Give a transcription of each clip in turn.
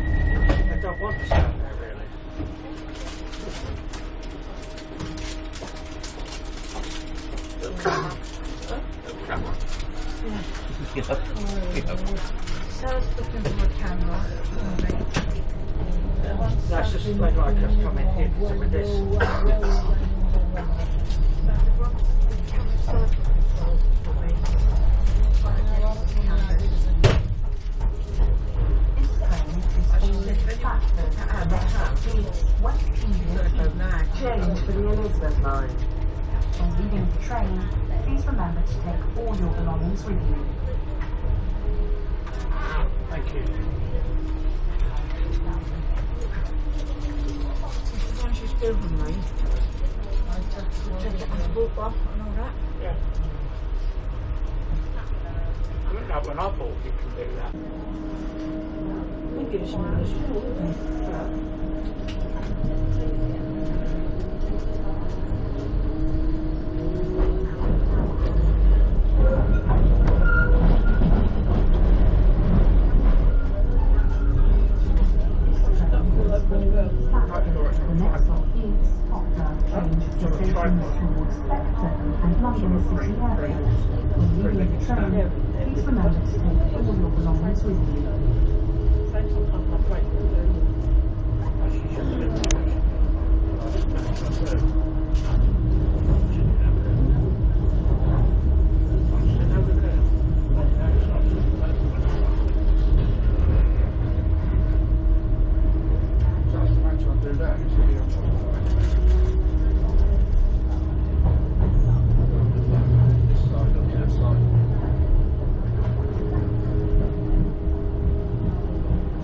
I don't want to stand there really. Little camera. Little camera. Yeah. Sarah's looking for a camera. That's just like I just come in here with this. Change for the Elizabeth line. When leaving the train, please remember to take all your belongings with you. Thank you. Once you still from me, I take it on the book off and all that. Yeah. I don't know when I thought you can do that. We give us some of this food, don't Please remember to take all your belongings with you.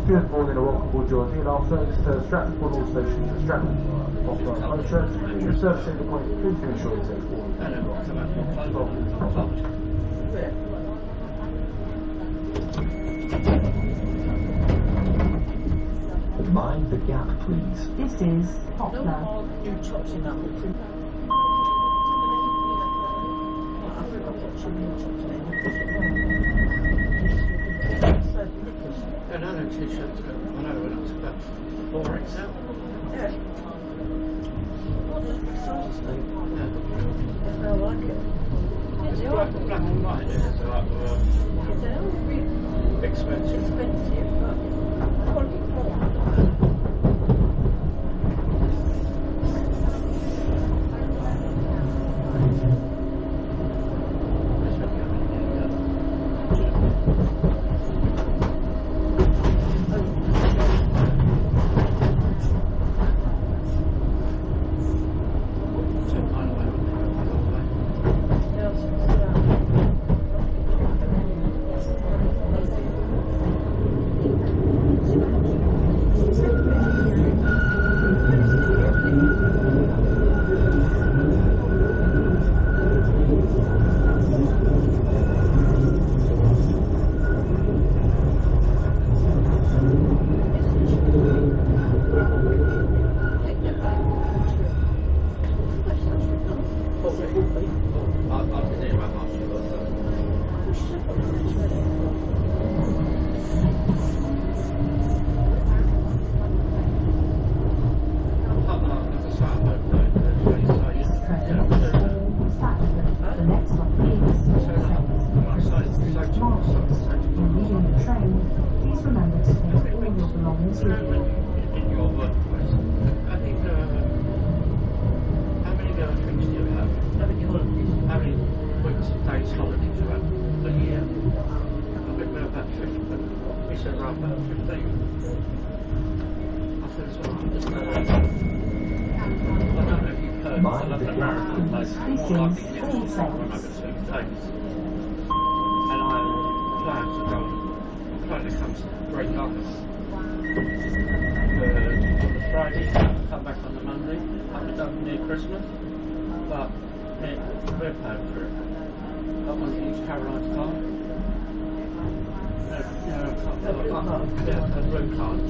Good morning and welcome aboard your our service to Stratford all stations to Stratford. Docklands Light Rail. Your servicing the point, please make sure it's all. Mind the gap, please. This is Poplar. you chops in that book. I forgot to put some more chops in No, t-shirts go. I know when I was about 4XL. Yeah. Yeah. I like it. It's black and white, it's like They're all really expensive. expensive, but quality product.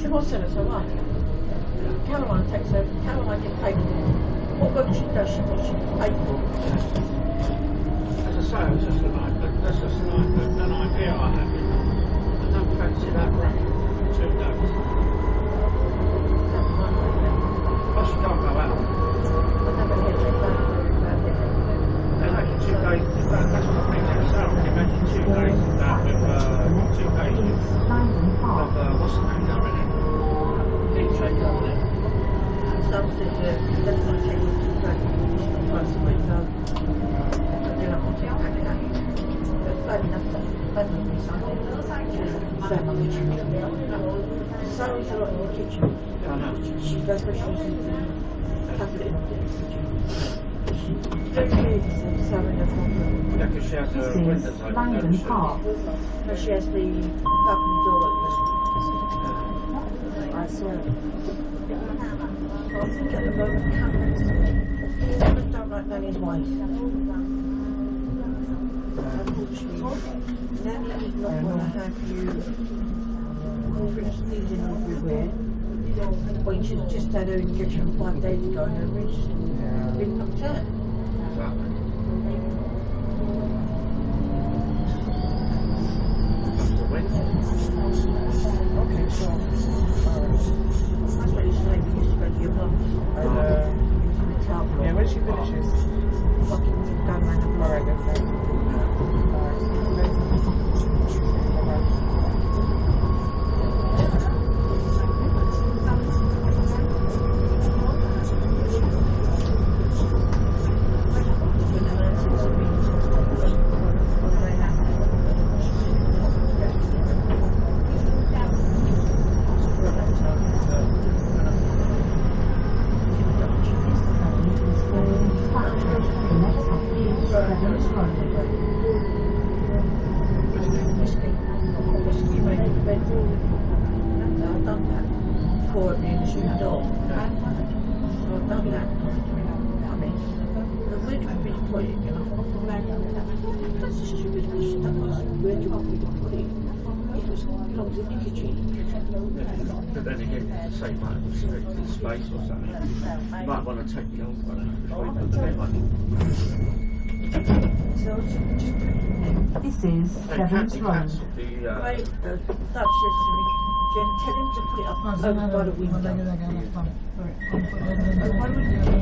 She was sent us a line. Caroline takes her, Caroline gets paid for what work she does, she paid for. As I say, it's just that's just an idea I have. I don't fancy that racket for 2 days. Some said that that's not taking to the back. It's not close to where you go. Then I want to pack it up. But maybe enough to maybe it'll be something. I don't know which one. Sarah's a lot in the kitchen. Yeah, I know. She does what she uses to tuck it in the kitchen. Very weird to see Sarah in the front room. Yeah, because she has This her windows is open. Langdon doesn't she? Park. No, she has the balcony door open. I saw it. I think at the moment, Cameron's don't like Nanny's wife. Unfortunately, Nanny is not going to have you moving sneezing everywhere. When she's just had her injection 5 days ago and her wrist been knocked out. Exactly. Okay, so. That's what he's saying, we used to go to your mum's. Yeah, when she finishes. Fucking done around the block. Alright, then. I've done that before at the industry door. So I've done that. Come in. And where do you want me to put it? And I thought, that's a stupid question. That was, where do you want me to put it? It was belongs in the kitchen. But then again, say you might have restricted space or something. You might want to take the old one out before you put the new one in. So just This is They Devon's can't Road. cancel the Dutch says to me, Jen, tell him to put it up over by the window. Why would you give it to me?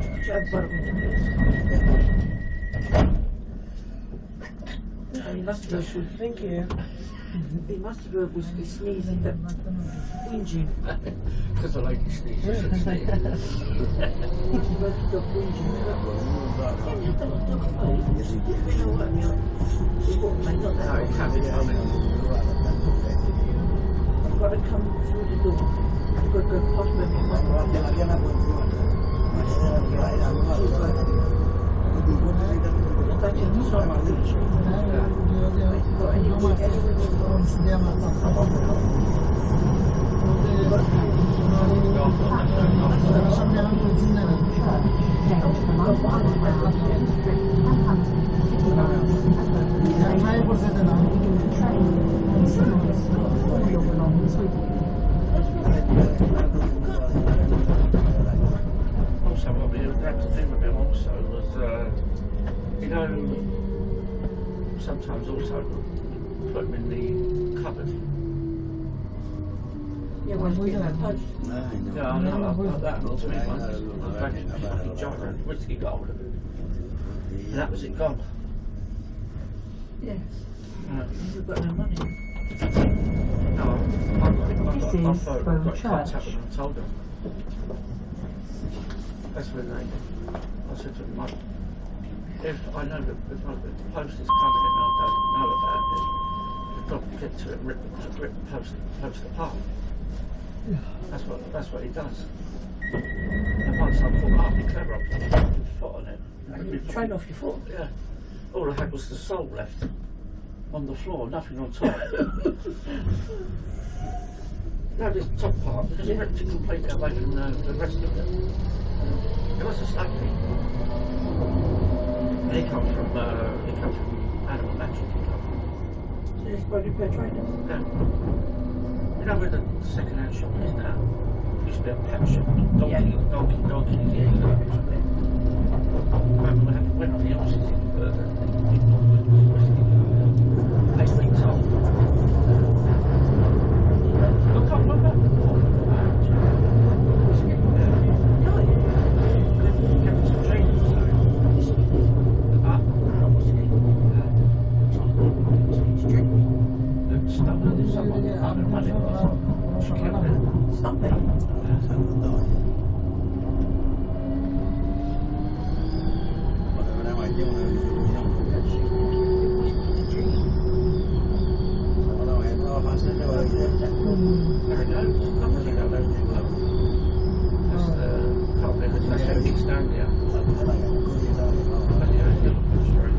Put it over by the window. And he must have heard, Thank you. he must have heard whiskey sneezing, but whinging. because the lady sneezes. He must have heard the dog whinging. Yeah, you don't look at me. You know what I mean? He wouldn't make not No, that. it can't be done. You've got to come through the door. You've got to go past where my mum was. That's in the summer, which got Also, what we had to do with him also was, you know, sometimes also put him in the cupboard. Yeah, well, we don't post. Yeah, I know, I've got that on 2 months. I've fucking gyro, whiskey got hold of it. And that was it gone. Yeah, Yeah. we've got no money. No, This is I've Bow got contact Church. with them and told them. That's when they, I said to them, Mike, if I know that the post is coming and I don't know about it, you've got to get to it and rip the post apart. That's what he does. And once I thought, I'll be clever, I put my fucking foot on it. Train off your foot. Yeah. All I had was the sole left on the floor, nothing on top. No, this top part, because he ripped it completely away from the rest of it. It was just ugly. And he come from Animal Magic. So you're supposed to be a trainer. Yeah. You know where the second-hand shop is now? Used to be a pet shop. Donkey. Yeah, you know, remember when we went on the horses in pastry top. I can't remember. Someone, I don't know, she killed it. Something. Very low. Company got low. That's the can't believe that's how East Anglia. But yeah, Liverpool Street.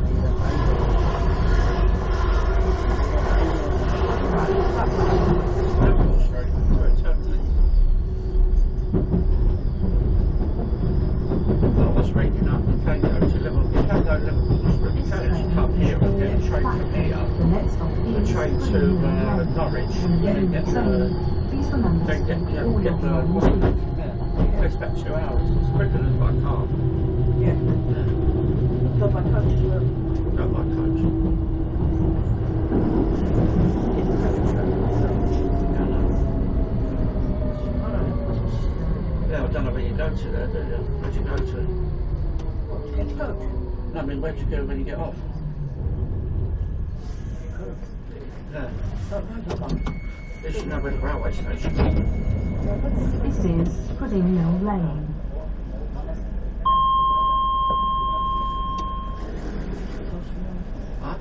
Liverpool Street. Where it terminates. I was reading up. You can go to Liverpool. You can go to Liverpool Street. You can actually come here and get a train from here. The next stop A is train to Norwich. Then get the. Please remember Then to get take all your the. belongings with you. It takes about 2 hours. It's quicker than by car. Yeah. Go by coach as well. No, by coach. Yeah, I don't know where you go to there, do you? Where'd you go to? What, to get to coach? No, I mean, where'd you go when you get off? Yeah. Don't know the one. You should know where the railway station is. This is Pudding Mill Lane. Huh?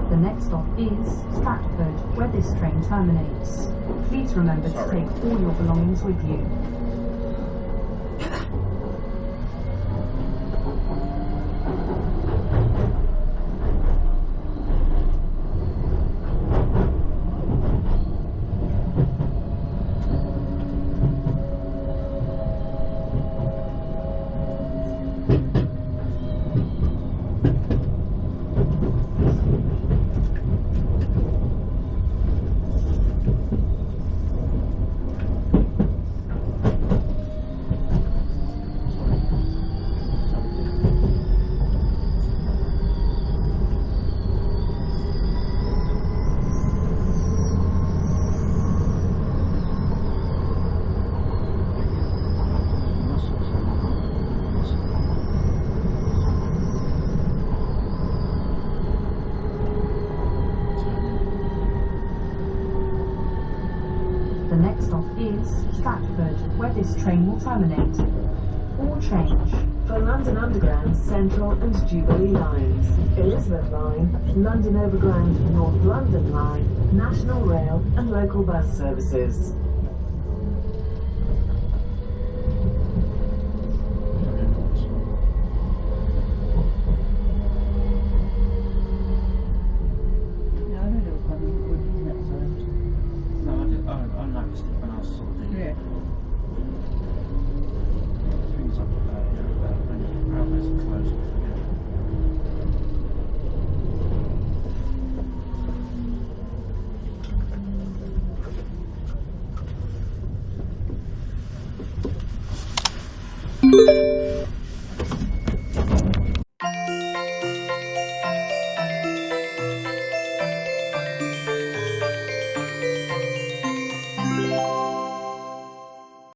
The next stop is Stratford, where this train terminates. Please remember to take all your belongings with you. The next stop is Stratford, where this train will terminate. All change. For London Underground, Central and Jubilee lines, Elizabeth line, London Overground, North London line, National Rail and local bus services.